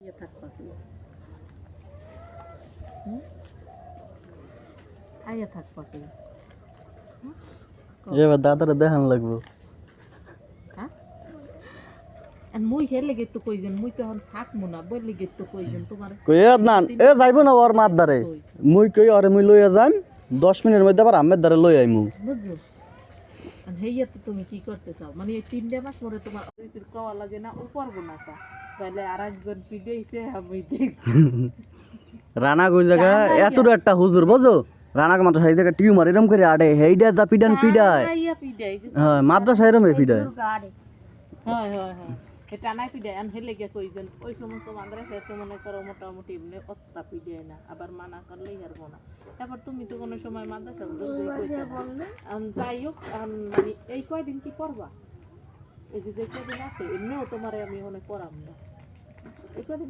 ইয়ে থাকবা কি আইয়া থাকবা কি এবার দাদারে দেখান লাগবো। হ্যাঁ মুই হেলে গেতো কইজন মুই তো এখন থাকমু না বললে গেতো কইজন তোমার কইয়া না এ যাইবো না ওর মার ধারে মুই কই আরে মুই লইয়া যাম 10 মিনিটের মধ্যে আবার আমের ধারে লই আইমু বুঝছো হেইয়া তো তুমি কি করতে চাও মানে এই 3 মাস পরে তোমার ওইটির কওয়া লাগে না ও পারবো না তা তাহলে আরেকজন পিডেইছে আমি দেখ রানা কই জায়গা এতর একটা হুজুর বুঝো রানা কে মাদ্রাসা এই জায়গা টিউমার এরম করে আড়ে হেইডা যা পিডান পিডায় আইয়া পিডাই হ্যাঁ মাদ্রাসা এরম পিডায় হ্যাঁ হ্যাঁ হ্যাঁ এটা নাই পিডাই আন হেলে গিয়া কইজন ওই সমস্ত মাদ্রাসায় তো মনে করো মোটামুটি এমনি অতটা পিডায় না আবার মানা করলেই হারবো না তারপর তুমি তো কোনো সময় মাদ্রাসা যাই হোক মানে এই কয়দিন কি করবা এই যে কয়দিন আছে এমনিও তোমারে আমি অনেক পড়াম না এই কয়দিন